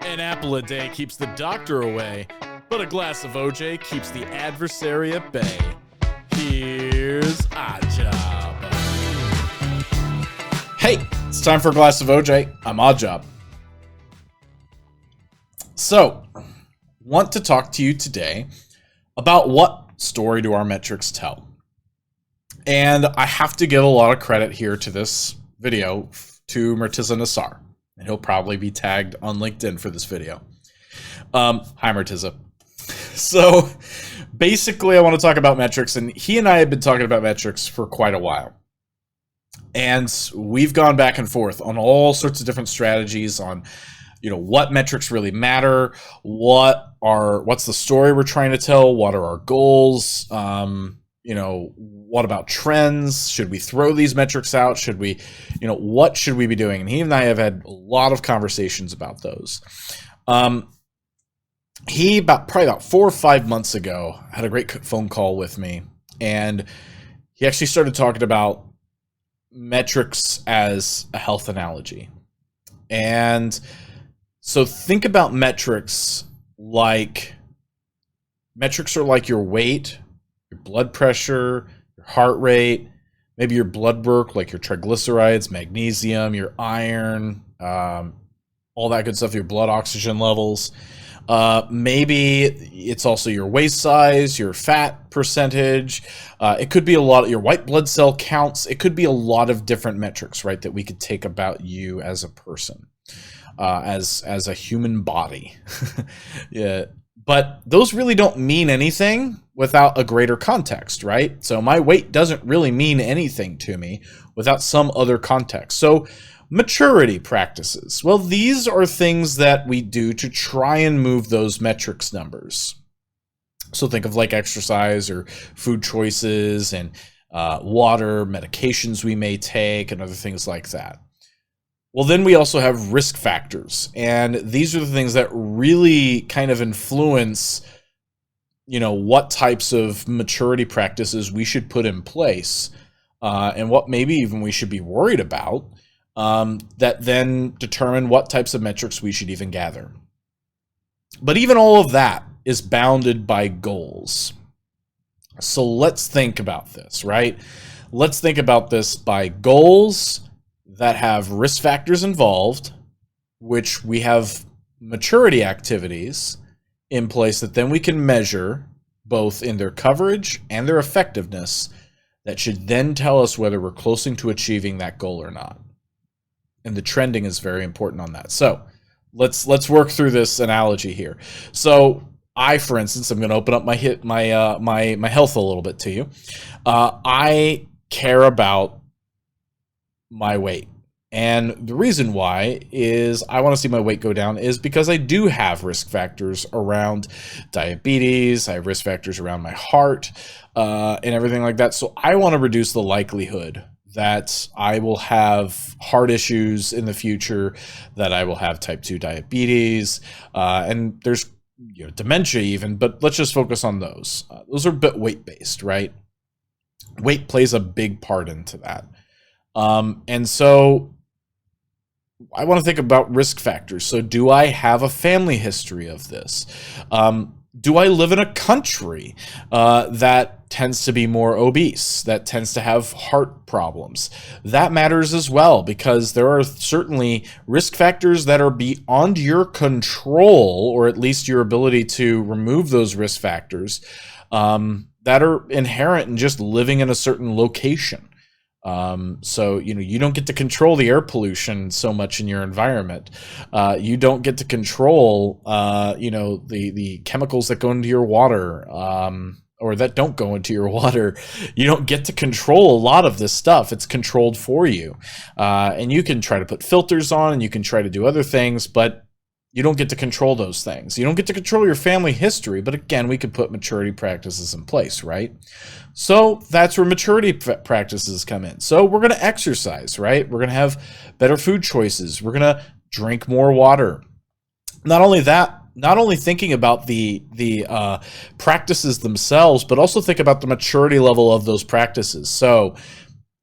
An apple a day keeps the doctor away, but a glass of OJ keeps the adversary at bay. Here's Odd Job. Hey, it's time for a glass of OJ. I'm Odd Job. So, want to talk to you today about what story do our metrics tell. And I have to give a lot of credit here to this video to Murtaza Nassar. And he'll probably be tagged on LinkedIn for this video. Hi, Murtaza. So, basically, I want to talk about metrics, and he and I have been talking about metrics for quite a while. And we've gone back and forth on all sorts of different strategies on, what metrics really matter, what's the story we're trying to tell, what are our goals, what about trends? Should we throw these metrics out? Should we, what should we be doing? And he and I have had a lot of conversations about those. He probably about 4 or 5 months ago had a great phone call with me, and he actually started talking about metrics as a health analogy. And so think about metrics are like your weight, your blood pressure, your heart rate, maybe your blood work, like your triglycerides, magnesium, your iron, all that good stuff, your blood oxygen levels. Maybe it's also your waist size, your fat percentage. It could be a lot of your white blood cell counts. It could be a lot of different metrics, right, that we could take about you as a person, as a human body. Yeah. But those really don't mean anything without a greater context, right? So my weight doesn't really mean anything to me without some other context. So maturity practices. Well, these are things that we do to try and move those metrics numbers. So think of like exercise or food choices and water, medications we may take, and other things like that. Well, then we also have risk factors, and these are the things that really kind of influence, what types of maturity practices we should put in place, and what maybe even we should be worried about, that then determine what types of metrics we should even gather. But even all of that is bounded by goals. So let's think about this, right? Let's think about this by goals that have risk factors involved, which we have maturity activities in place that then we can measure both in their coverage and their effectiveness that should then tell us whether we're close to achieving that goal or not. And the trending is very important on that. So let's work through this analogy here. So for instance, I'm going to open up my health a little bit to you. I care about my weight. And the reason why is I want to see my weight go down is because I do have risk factors around diabetes. I have risk factors around my heart and everything like that. So I want to reduce the likelihood that I will have heart issues in the future, that I will have type 2 diabetes, and there's dementia even, but let's just focus on those. Those are a bit weight-based, right? Weight plays a big part into that. And so I want to think about risk factors. So do I have a family history of this? Do I live in a country that tends to be more obese, that tends to have heart problems? That matters as well, because there are certainly risk factors that are beyond your control, or at least your ability to remove those risk factors, that are inherent in just living in a certain location. So, you don't get to control the air pollution so much in your environment. You don't get to control, the chemicals that go into your water, or that don't go into your water. You don't get to control a lot of this stuff. It's controlled for you. And you can try to put filters on, and you can try to do other things, but you don't get to control those things. You don't get to control your family history, but again, we could put maturity practices in place, right? So that's where maturity practices come in. So we're going to exercise, right? We're going to have better food choices. We're going to drink more water. Not only that, not only thinking about the practices themselves, but also think about the maturity level of those practices. So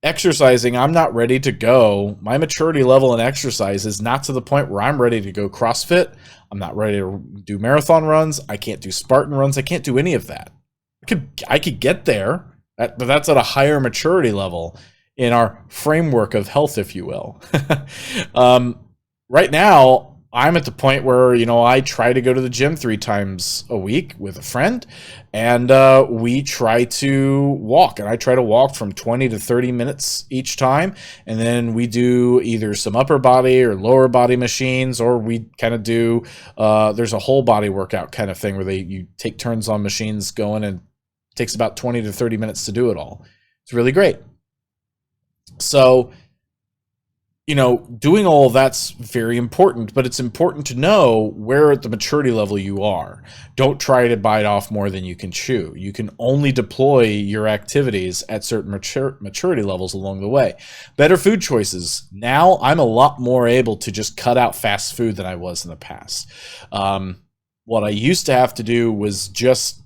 exercising, I'm not ready to go. My maturity level in exercise is not to the point where I'm ready to go CrossFit. I'm not ready to do marathon runs. I can't do Spartan runs. I can't do any of that. I could get there, but that's at a higher maturity level in our framework of health, if you will. Right now, I'm at the point where, I try to go to the gym 3 times a week with a friend, and we try to walk. And I try to walk from 20 to 30 minutes each time. And then we do either some upper body or lower body machines, or we kind of do, there's a whole body workout kind of thing where you take turns on machines going, and it takes about 20 to 30 minutes to do it all. It's really great. So, doing all of that's very important, but it's important to know where at the maturity level you are. Don't try to bite off more than you can chew. You can only deploy your activities at certain maturity levels along the way. Better food choices. Now I'm a lot more able to just cut out fast food than I was in the past. What I used to have to do was just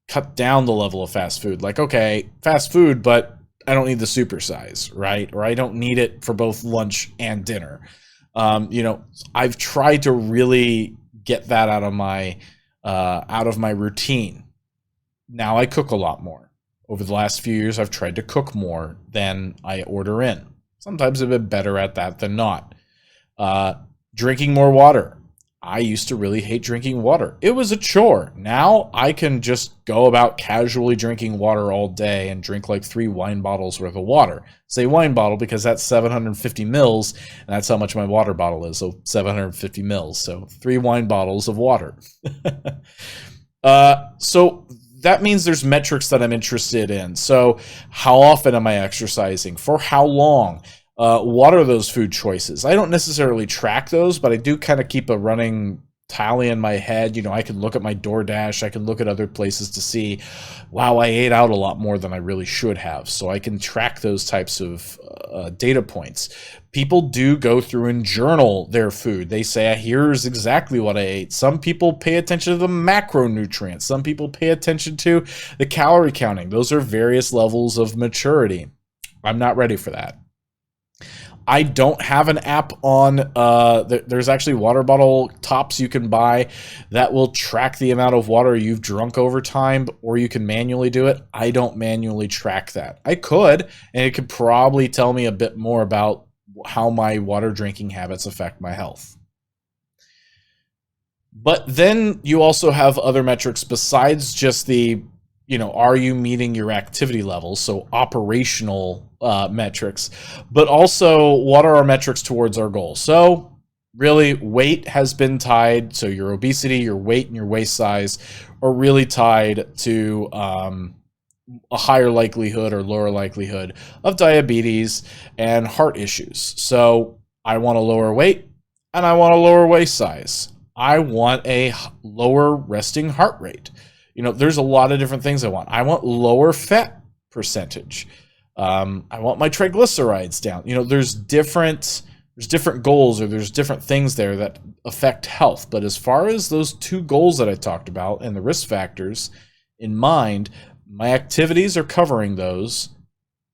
cut down the level of fast food. Like, okay, fast food, but I don't need the supersize, right? Or I don't need it for both lunch and dinner. I've tried to really get that out of my routine. Now I cook a lot more. Over the last few years, I've tried to cook more than I order in. Sometimes I've been better at that than not. Drinking more water. I used to really hate drinking water. It was a chore. Now I can just go about casually drinking water all day and drink like 3 wine bottles worth of water. Say wine bottle because that's 750 mils, and that's how much my water bottle is, so 750 mils. So 3 wine bottles of water. So that means there's metrics that I'm interested in. So how often am I exercising? For how long? What are those food choices? I don't necessarily track those, but I do kind of keep a running tally in my head. I can look at my DoorDash. I can look at other places to see, wow, I ate out a lot more than I really should have. So I can track those types of data points. People do go through and journal their food. They say, here's exactly what I ate. Some people pay attention to the macronutrients. Some people pay attention to the calorie counting. Those are various levels of maturity. I'm not ready for that. I don't have an app on, there's actually water bottle tops you can buy that will track the amount of water you've drunk over time, or you can manually do it. I don't manually track that. I could, and it could probably tell me a bit more about how my water drinking habits affect my health. But then you also have other metrics besides just the, are you meeting your activity levels? So operational metrics, but also what are our metrics towards our goal? So really weight has been tied. So your obesity, your weight, and your waist size are really tied to a higher likelihood or lower likelihood of diabetes and heart issues. So I want a lower weight and I want a lower waist size. I want a lower resting heart rate. There's a lot of different things I want. I want lower fat percentage. I want my triglycerides down. There's different goals, or there's different things there that affect health. But as far as those 2 goals that I talked about and the risk factors in mind, my activities are covering those,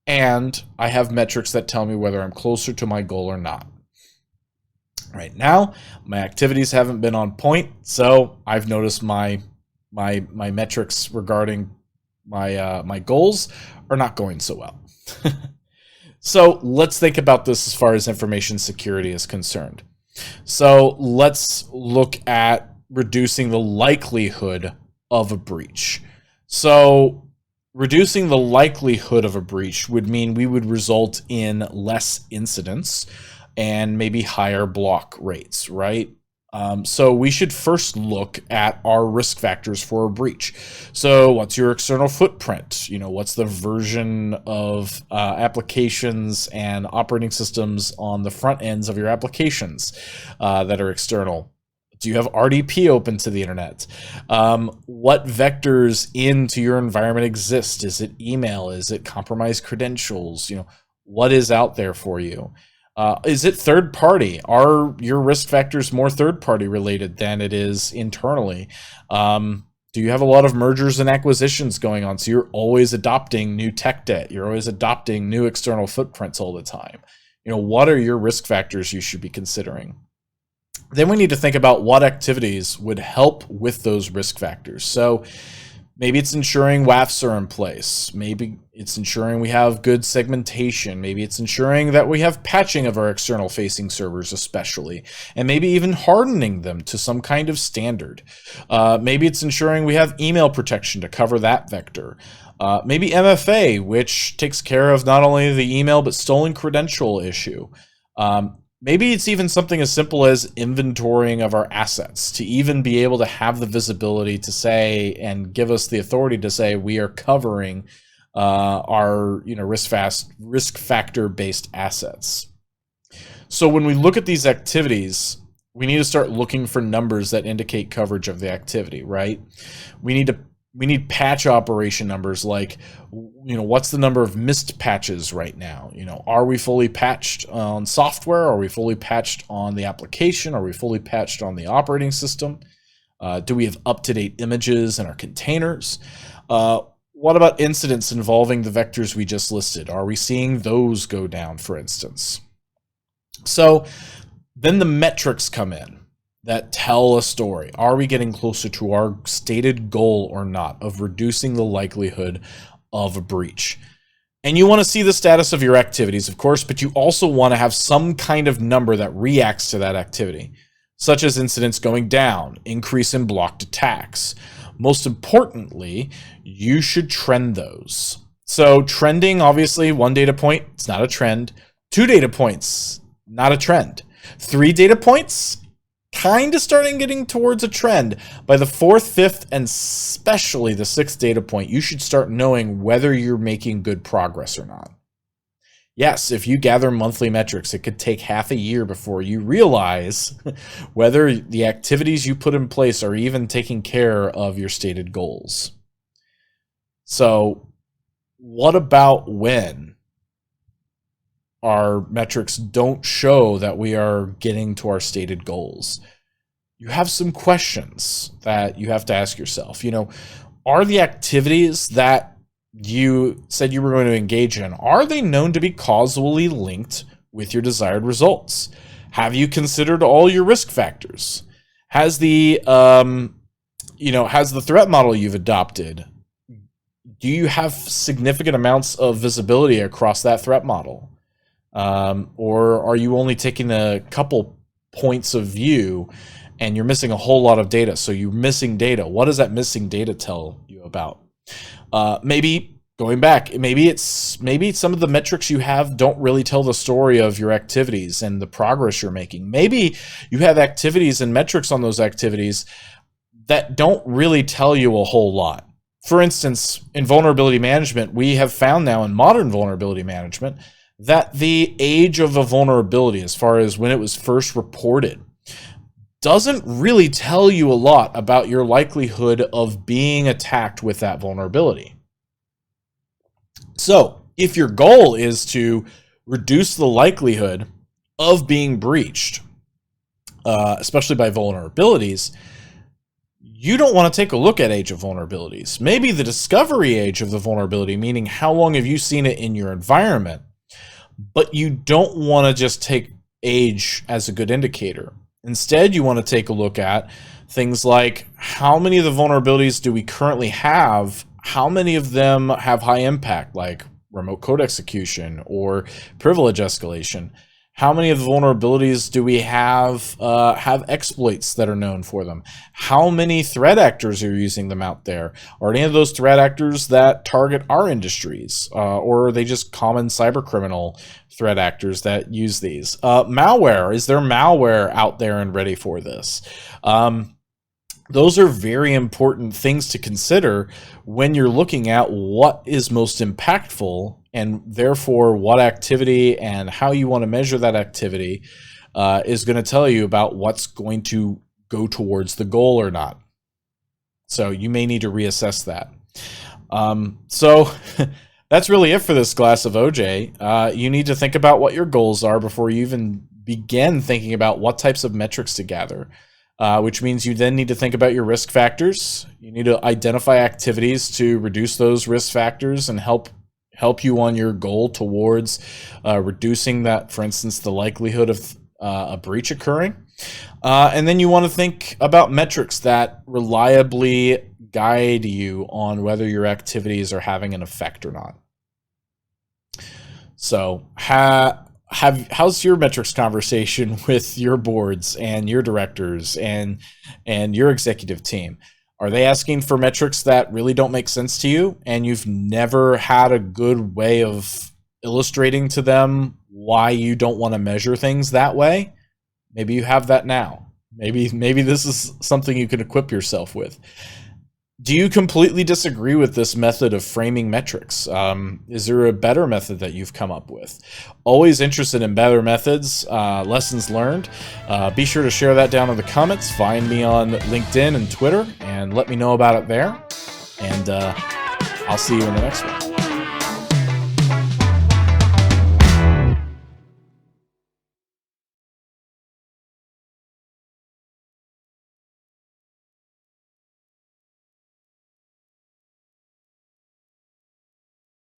and I have metrics that tell me whether I'm closer to my goal or not. Right now, my activities haven't been on point, so I've noticed my metrics regarding my goals are not going so well. So let's think about this as far as information security is concerned. So let's look at reducing the likelihood of a breach. So reducing the likelihood of a breach would mean we would result in less incidents and maybe higher block rates, right? So we should first look at our risk factors for a breach. So what's your external footprint? What's the version of applications and operating systems on the front ends of your applications that are external? Do you have RDP open to the internet? What vectors into your environment exist? Is it email? Is it compromised credentials? What is out there for you? Is it third party? Are your risk factors more third party related than it is internally? Do you have a lot of mergers and acquisitions going on? So you're always adopting new tech debt. You're always adopting new external footprints all the time. What are your risk factors you should be considering? Then we need to think about what activities would help with those risk factors. So maybe it's ensuring WAFs are in place. Maybe it's ensuring we have good segmentation. Maybe it's ensuring that we have patching of our external facing servers especially, and maybe even hardening them to some kind of standard. Maybe it's ensuring we have email protection to cover that vector. Maybe MFA, which takes care of not only the email but stolen credential issue. Maybe it's even something as simple as inventorying of our assets to even be able to have the visibility to say and give us the authority to say we are covering our risk factor based assets. So when we look at these activities, we need to start looking for numbers that indicate coverage of the activity, right? We need patch operation numbers like, what's the number of missed patches right now? Are we fully patched on software? Are we fully patched on the application? Are we fully patched on the operating system? Do we have up-to-date images in our containers? What about incidents involving the vectors we just listed? Are we seeing those go down, for instance? So then the metrics come in that tell a story. Are we getting closer to our stated goal or not of reducing the likelihood of a breach? And you want to see the status of your activities, of course, but you also want to have some kind of number that reacts to that activity, such as incidents going down, increase in blocked attacks. Most importantly, you should trend those. So trending, obviously, 1 data point, it's not a trend. 2 data points, not a trend. 3 data points, kind of starting getting towards a trend. By the 4th, 5th, and especially the 6th data point, you should start knowing whether you're making good progress or not. Yes, if you gather monthly metrics, it could take half a year before you realize whether the activities you put in place are even taking care of your stated goals. So, what about when our metrics don't show that we are getting to our stated goals? You have some questions that you have to ask yourself. Are the activities that you said you were going to engage in, are they known to be causally linked with your desired results? Have you considered all your risk factors? Has the threat model you've adopted, do you have significant amounts of visibility across that threat model? Or are you only taking a couple points of view and you're missing a whole lot of data? So you're missing data. What does that missing data tell you about? Maybe going back, maybe some of the metrics you have don't really tell the story of your activities and the progress you're making. Maybe you have activities and metrics on those activities that don't really tell you a whole lot. For instance, in vulnerability management, we have found now in modern vulnerability management that the age of a vulnerability, as far as when it was first reported, doesn't really tell you a lot about your likelihood of being attacked with that vulnerability. So, if your goal is to reduce the likelihood of being breached, especially by vulnerabilities, you don't want to take a look at age of vulnerabilities. Maybe the discovery age of the vulnerability, meaning how long have you seen it in your environment, but you don't want to just take age as a good indicator. Instead, you want to take a look at things like how many of the vulnerabilities do we currently have, how many of them have high impact, like remote code execution or privilege escalation. How many of the vulnerabilities do we have exploits that are known for them? How many threat actors are using them out there? Are any of those threat actors that target our industries? Or are they just common cyber criminal threat actors that use these? Malware, is there malware out there and ready for this? Those are very important things to consider when you're looking at what is most impactful, and therefore what activity and how you want to measure that activity is going to tell you about what's going to go towards the goal or not. So you may need to reassess that. So that's really it for this glass of OJ. You need to think about what your goals are before you even begin thinking about what types of metrics to gather. which means you then need to think about your risk factors. You need to identify activities to reduce those risk factors and help you on your goal towards reducing that, for instance, the likelihood of a breach occurring. And then you want to think about metrics that reliably guide you on whether your activities are having an effect or not. So how's your metrics conversation with your boards and your directors and your executive team? Are they asking for metrics that really don't make sense to you, and you've never had a good way of illustrating to them why you don't want to measure things that way? Maybe you have that now. Maybe this is something you can equip yourself with. Do you completely disagree with this method of framing metrics? Is there a better method that you've come up with? Always interested in better methods, lessons learned. Be sure to share that down in the comments. Find me on LinkedIn and Twitter and let me know about it there. And I'll see you in the next one.